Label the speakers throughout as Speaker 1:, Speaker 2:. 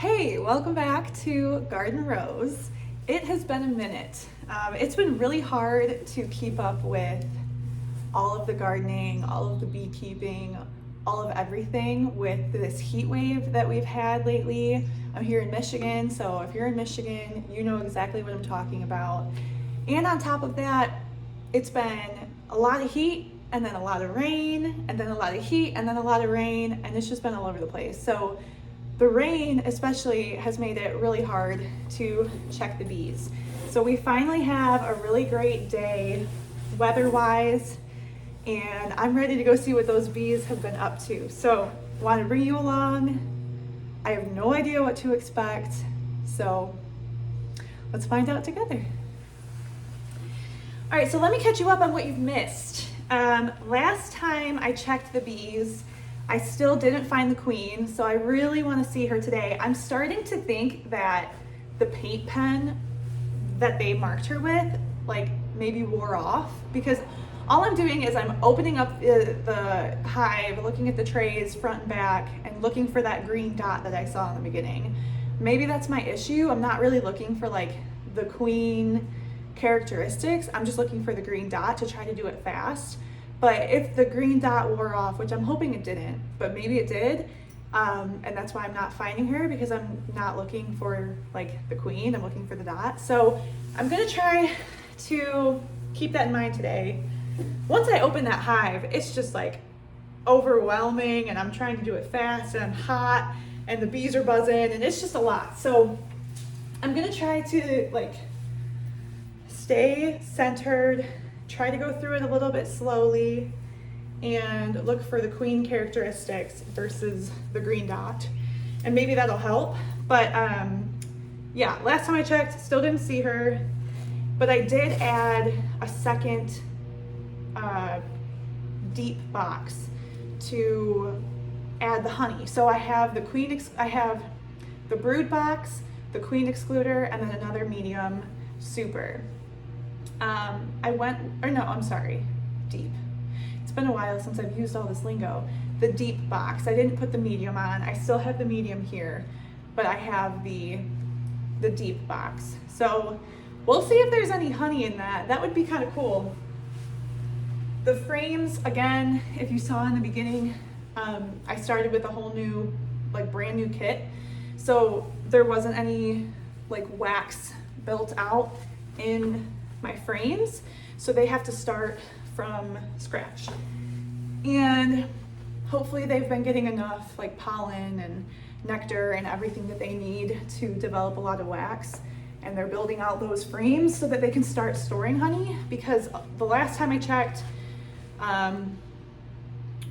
Speaker 1: Hey, welcome back to Garden Rose. It has been a minute. It's been really hard to keep up with all of the gardening, all of the beekeeping, all of everything with this heat wave that we've had lately. I'm here in Michigan, so if you're in Michigan, you know exactly what I'm talking about. And on top of that, it's been a lot of heat and then a lot of rain and then a lot of heat and then a lot of rain, and it's just been all over the place. So the rain especially has made it really hard to check the bees. So we finally have a really great day weather-wise, and I'm ready to go see what those bees have been up to. So I want to bring you along. I have no idea what to expect, so let's find out together. All right, so let me catch you up on what you've missed. Last time I checked the bees, I still didn't find the queen, so I really want to see her today. I'm starting to think that the paint pen that they marked her with, like, maybe wore off, because all I'm doing is I'm opening up the hive, looking at the trays front and back, and looking for that green dot that I saw in the beginning. Maybe that's my issue. I'm not really looking for like the queen characteristics. I'm just looking for the green dot to try to do it fast. But if the green dot wore off, which I'm hoping it didn't, but maybe it did, and that's why I'm not finding her, because I'm not looking for like the queen, I'm looking for the dot. So I'm gonna try to keep that in mind today. Once I open that hive, it's just like overwhelming, and I'm trying to do it fast, and I'm hot, and the bees are buzzing, and it's just a lot. So I'm gonna try to like stay centered, try to go through it a little bit slowly, and look for the queen characteristics versus the green dot, and maybe that'll help. But yeah, last time I checked, still didn't see her, but I did add a second deep box to add the honey. So I have the queen, I have the brood box, the queen excluder, and then another medium super. Deep. It's been a while since I've used all this lingo. The deep box, I didn't put the medium on. I still have the medium here, but I have the deep box. So we'll see if there's any honey in that. That would be kind of cool. The frames, again, if you saw in the beginning, I started with a whole new, like brand new kit. So there wasn't any like wax built out in my frames. So they have to start from scratch. And hopefully they've been getting enough like pollen and nectar and everything that they need to develop a lot of wax. And they're building out those frames so that they can start storing honey, because the last time I checked,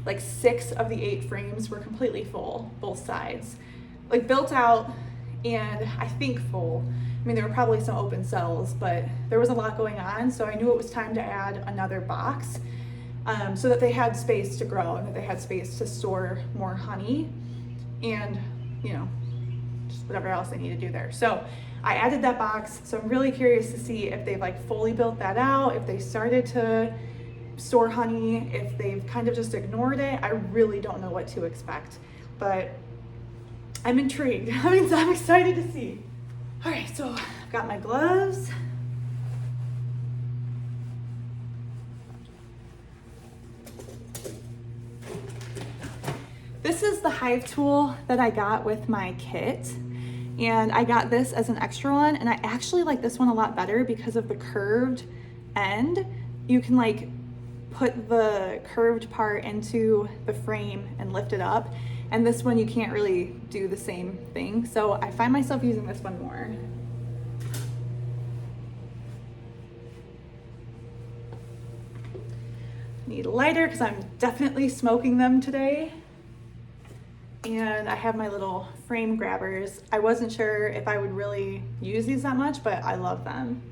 Speaker 1: like 6 of the 8 frames were completely full, both sides. Like built out and I think full. I mean, there were probably some open cells, but there was a lot going on, so I knew it was time to add another box so that they had space to grow and that they had space to store more honey and, you know, just whatever else they need to do there. So I added that box, so I'm really curious to see if they've like fully built that out, if they started to store honey, if they've kind of just ignored it. I really don't know what to expect, but I'm intrigued. I'm excited to see. All right, so I've got my gloves. This is the hive tool that I got with my kit, and I got this as an extra one, and I actually like this one a lot better because of the curved end. You can like put the curved part into the frame and lift it up. And this one, you can't really do the same thing. So I find myself using this one more. Need a lighter because I'm definitely smoking them today. And I have my little frame grabbers. I wasn't sure if I would really use these that much, but I love them.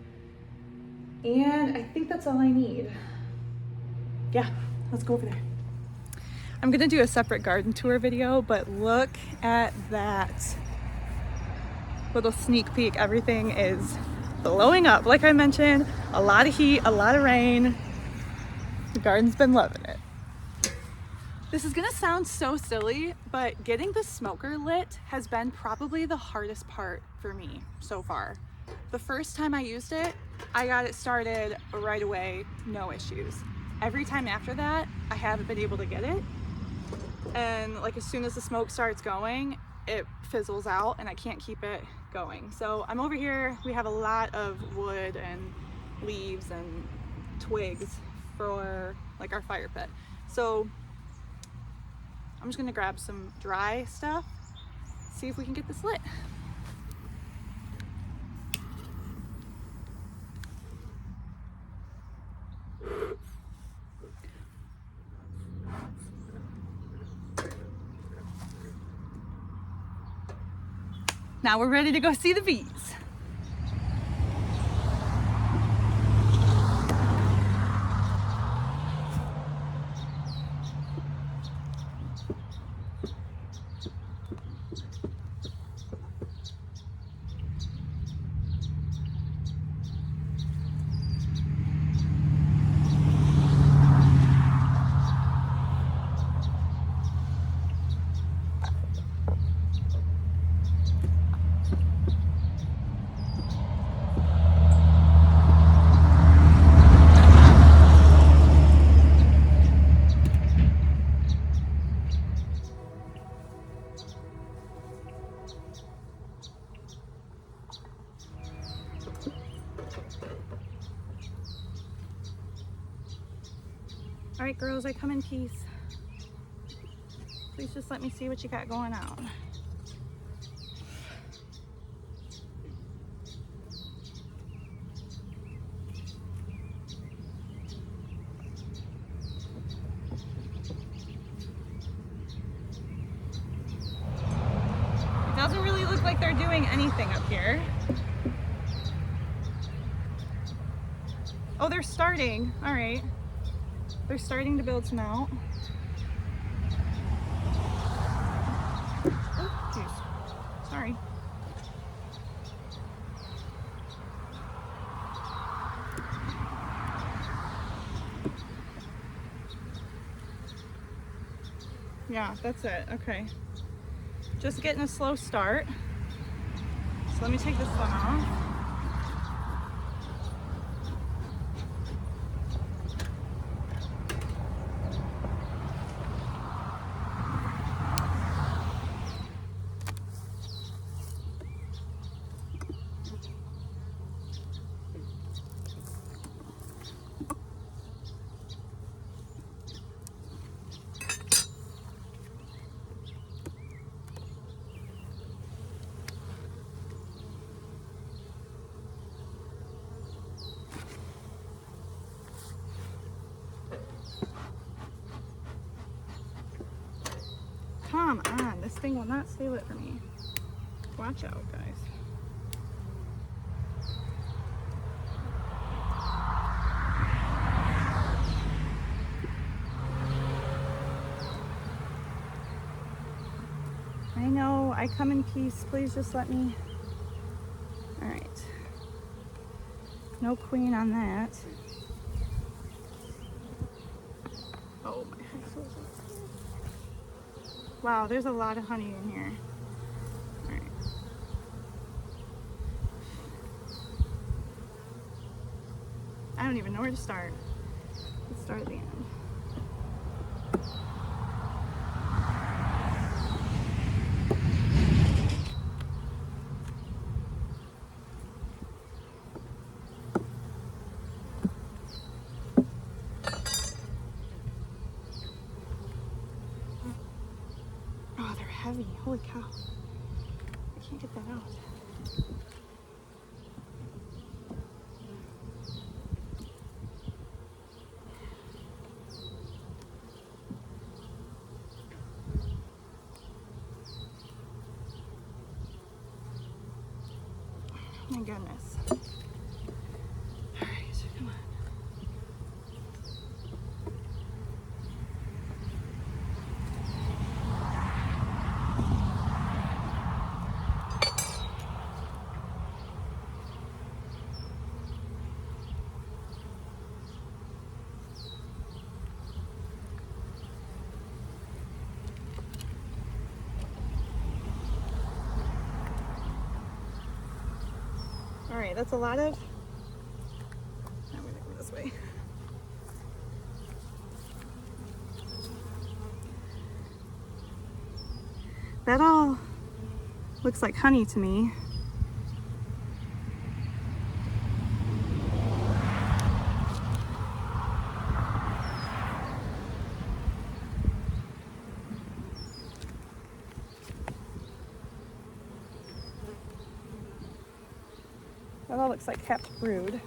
Speaker 1: And I think that's all I need. Yeah, let's go over there. I'm gonna do a separate garden tour video, but look at that little sneak peek. Everything is blowing up. Like I mentioned, a lot of heat, a lot of rain. The garden's been loving it. This is gonna sound so silly, but getting the smoker lit has been probably the hardest part for me so far. The first time I used it, I got it started right away, no issues. Every time after that, I haven't been able to get it. And like as soon as the smoke starts going, it fizzles out and I can't keep it going. So I'm over here, we have a lot of wood and leaves and twigs for like our fire pit. So I'm just gonna grab some dry stuff, see if we can get this lit. Now we're ready to go see the bees. All right, girls, I come in peace. Please just let me see what you got going on. It doesn't really look like they're doing anything up here. Oh, they're starting. All right. They're starting to build some out. Oh, jeez. Sorry. Yeah, that's it. Okay. Just getting a slow start. So let me take this one off. Come on, this thing will not stay lit for me. Watch out, guys. I know, I come in peace. Please just let me. All right. No queen on that. Oh my goodness. Wow, there's a lot of honey in here. All right. I don't even know where to start. Let's start at the end. Oh, they're heavy. Holy cow. I can't get that out. Oh my goodness. All right, come on. right, that's a lot of, I'm gonna go this way. That all looks like honey to me. That all looks like capped brood.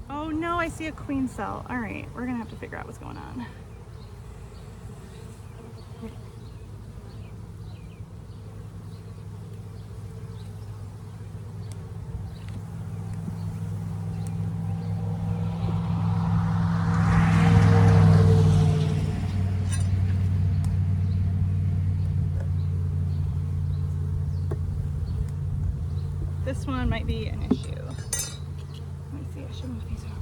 Speaker 1: Oh no, I see a queen cell. All right, we're gonna have to figure out what's going on. This one might be an issue. Let me see, I should move these over.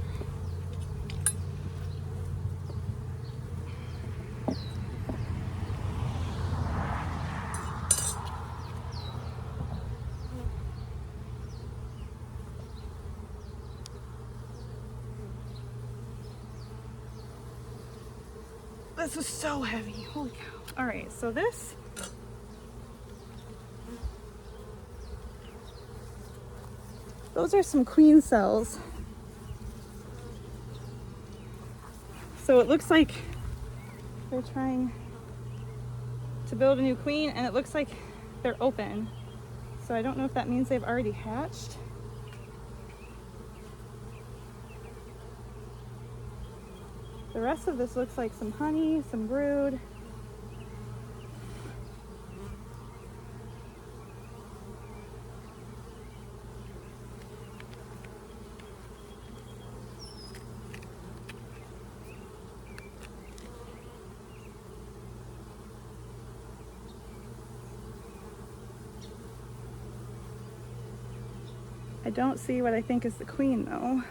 Speaker 1: This is so heavy, holy cow. All right, so those are some queen cells. So it looks like they're trying to build a new queen, and it looks like they're open. So I don't know if that means they've already hatched. The rest of this looks like some honey, some brood. I don't see what I think is the queen though.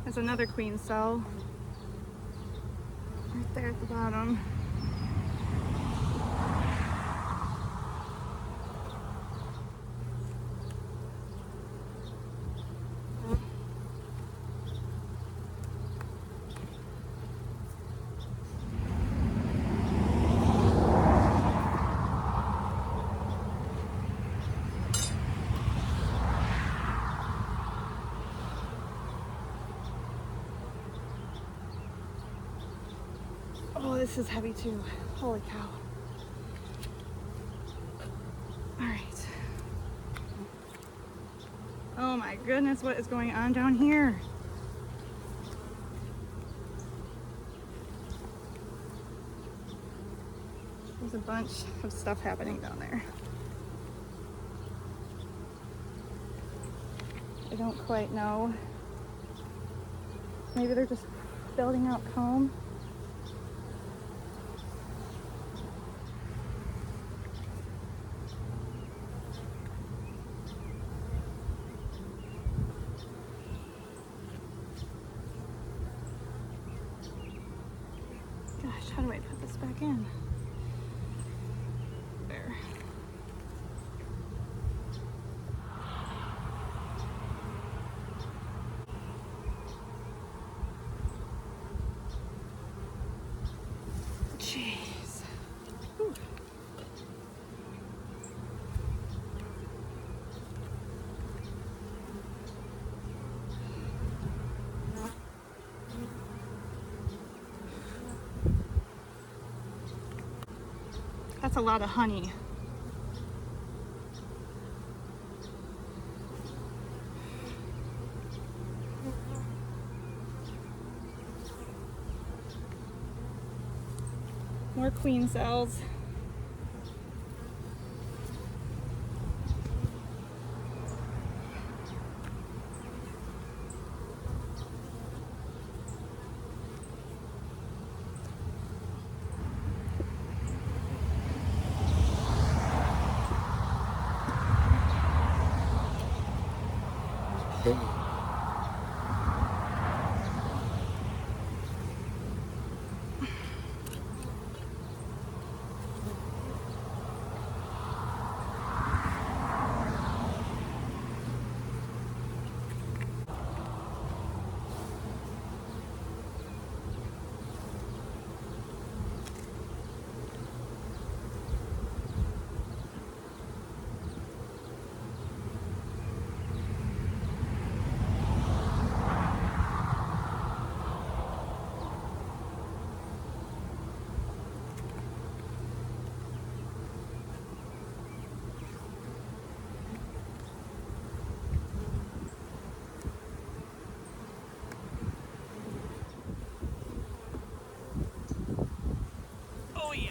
Speaker 1: There's another queen cell right there at the bottom. Oh, this is heavy too. Holy cow. All right. Oh my goodness, what is going on down here? There's a bunch of stuff happening down there. I don't quite know. Maybe they're just building out comb. Gosh, how do I put this back in? There. a lot of honey. More queen cells. Oh yeah.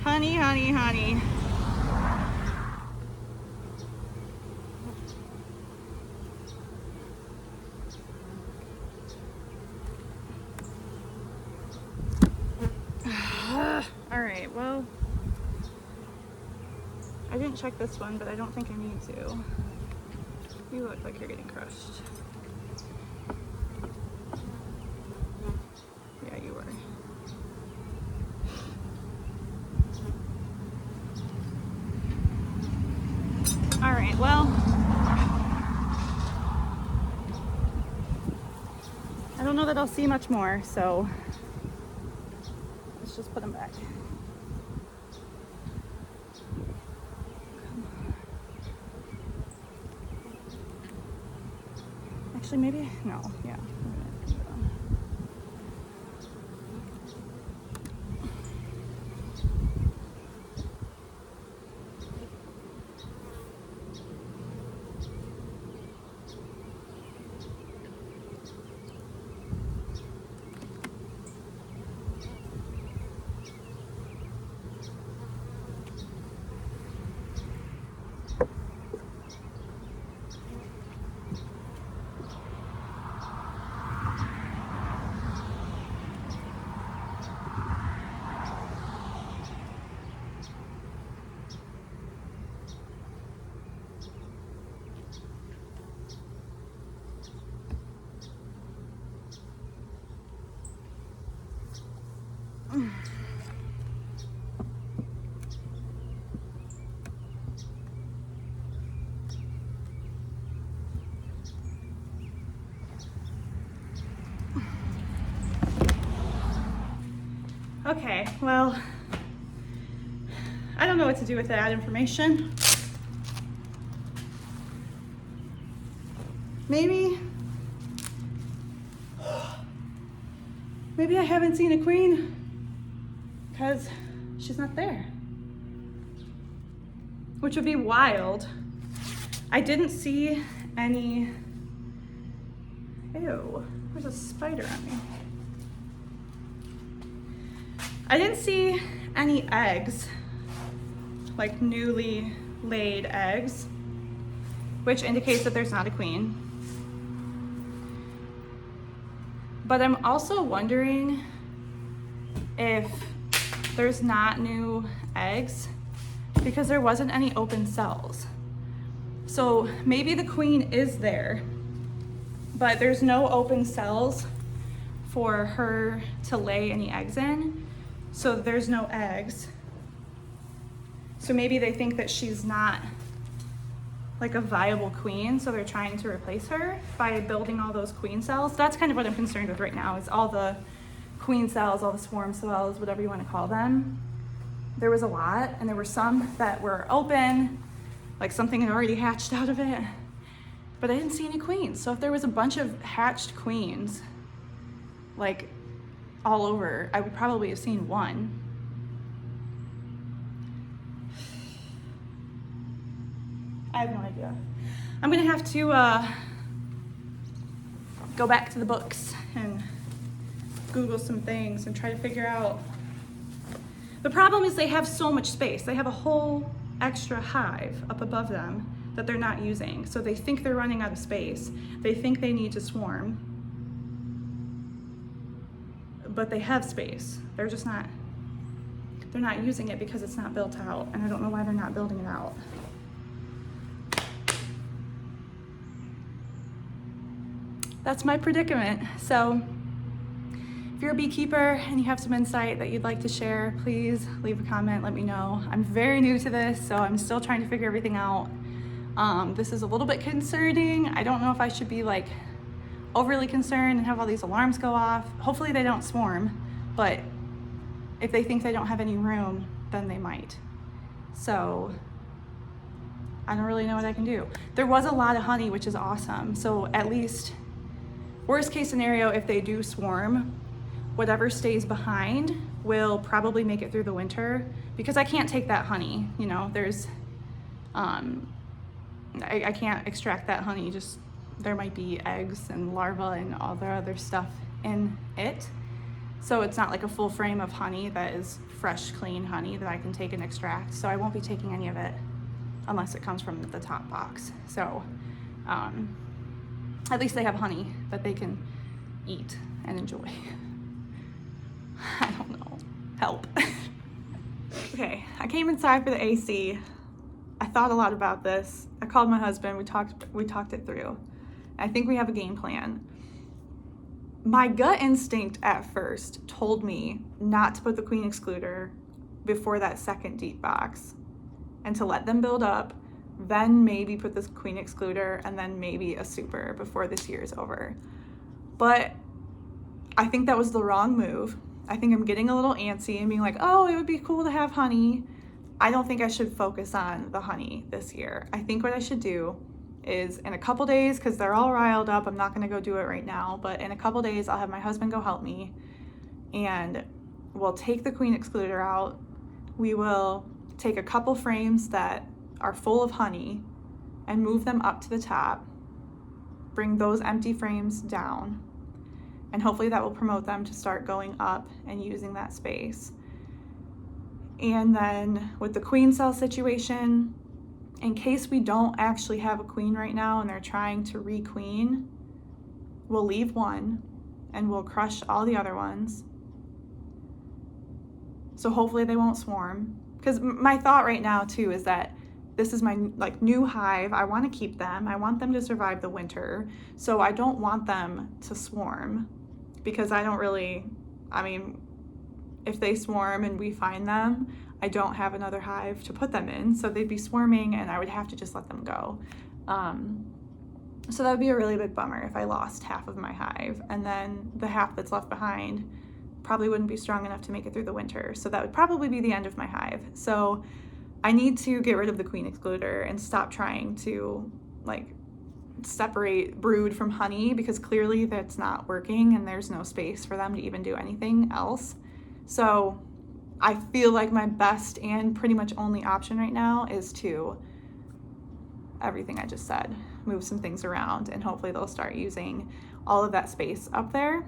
Speaker 1: Honey, honey, honey. All right, well, I didn't check this one, but I don't think I need to. You look like you're getting crushed. Yeah, you were. All right, well, I don't know that I'll see much more, so let's just put them back. Actually, maybe, no, yeah. Okay, well, I don't know what to do with that information. Maybe I haven't seen a queen because she's not there, which would be wild. I didn't see any, ew, there's a spider on me. I didn't see any eggs, like newly laid eggs, which indicates that there's not a queen. But I'm also wondering if there's not new eggs because there wasn't any open cells. So maybe the queen is there, but there's no open cells for her to lay any eggs in. So there's no eggs. So maybe they think that she's not like a viable queen, so they're trying to replace her by building all those queen cells. That's kind of what I'm concerned with right now, is all the queen cells, all the swarm cells, whatever you want to call them. There was a lot, and there were some that were open, like something had already hatched out of it, but I didn't see any queens. So if there was a bunch of hatched queens, like all over, I would probably have seen one. I have no idea. I'm gonna have to go back to the books and Google some things and try to figure out. The problem is they have so much space. They have a whole extra hive up above them that they're not using. So they think they're running out of space. They think they need to swarm, but they have space. They're just not, they're not using it because it's not built out. And I don't know why they're not building it out. That's my predicament. So if you're a beekeeper and you have some insight that you'd like to share, please leave a comment, let me know. I'm very new to this, so I'm still trying to figure everything out. This is a little bit concerning. I don't know if I should be like overly concerned and have all these alarms go off. Hopefully they don't swarm, but if they think they don't have any room, then they might. So I don't really know what I can do. There was a lot of honey, which is awesome. So at least, worst case scenario, if they do swarm, whatever stays behind will probably make it through the winter, because I can't take that honey. You know, there's, I can't extract that honey. Just, there might be eggs and larvae and all the other stuff in it. So it's not like a full frame of honey that is fresh, clean honey that I can take and extract. So I won't be taking any of it unless it comes from the top box. So at least they have honey that they can eat and enjoy. I don't know. Help. Okay, I came inside for the AC. I thought a lot about this. I called my husband, we talked it through. I think we have a game plan. My gut instinct at first told me not to put the queen excluder before that second deep box and to let them build up, then maybe put this queen excluder and then maybe a super before this year is over. But I think that was the wrong move. I think I'm getting a little antsy and being like, oh, it would be cool to have honey. I don't think I should focus on the honey this year. I think what I should do is in a couple days, because they're all riled up, I'm not going to go do it right now, but in a couple days I'll have my husband go help me and we'll take the queen excluder out. We will take a couple frames that are full of honey and move them up to the top, bring those empty frames down, and hopefully that will promote them to start going up and using that space. And then with the queen cell situation, in case we don't actually have a queen right now and they're trying to re-queen, we'll leave one and we'll crush all the other ones. So hopefully they won't swarm. Because my thought right now too is that this is my like new hive. I want to keep them. I want them to survive the winter. So I don't want them to swarm, because I don't really, I mean, if they swarm and we find them, I don't have another hive to put them in. So they'd be swarming and I would have to just let them go. So that would be a really big bummer if I lost half of my hive, and then the half that's left behind probably wouldn't be strong enough to make it through the winter. So that would probably be the end of my hive. So I need to get rid of the queen excluder and stop trying to like separate brood from honey, because clearly that's not working and there's no space for them to even do anything else. So I feel like my best and pretty much only option right now is to, everything I just said, move some things around, and hopefully they'll start using all of that space up there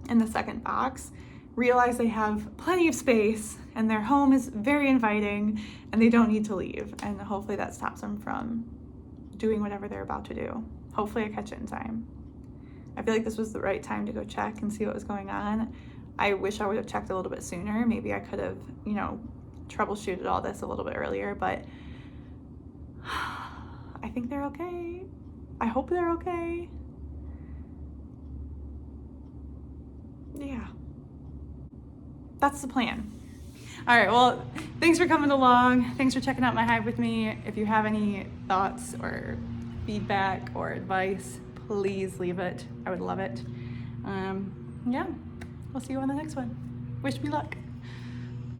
Speaker 1: in the second box, realize they have plenty of space and their home is very inviting and they don't need to leave. And hopefully that stops them from doing whatever they're about to do. Hopefully I catch it in time. I feel like this was the right time to go check and see what was going on. I wish I would have checked a little bit sooner. Maybe I could have, you know, troubleshooted all this a little bit earlier, but I think they're okay. I hope they're okay. Yeah, that's the plan. All right, well, thanks for coming along. Thanks for checking out my hive with me. If you have any thoughts or feedback or advice, please leave it. I would love it. Yeah, we'll see you on the next one. Wish me luck.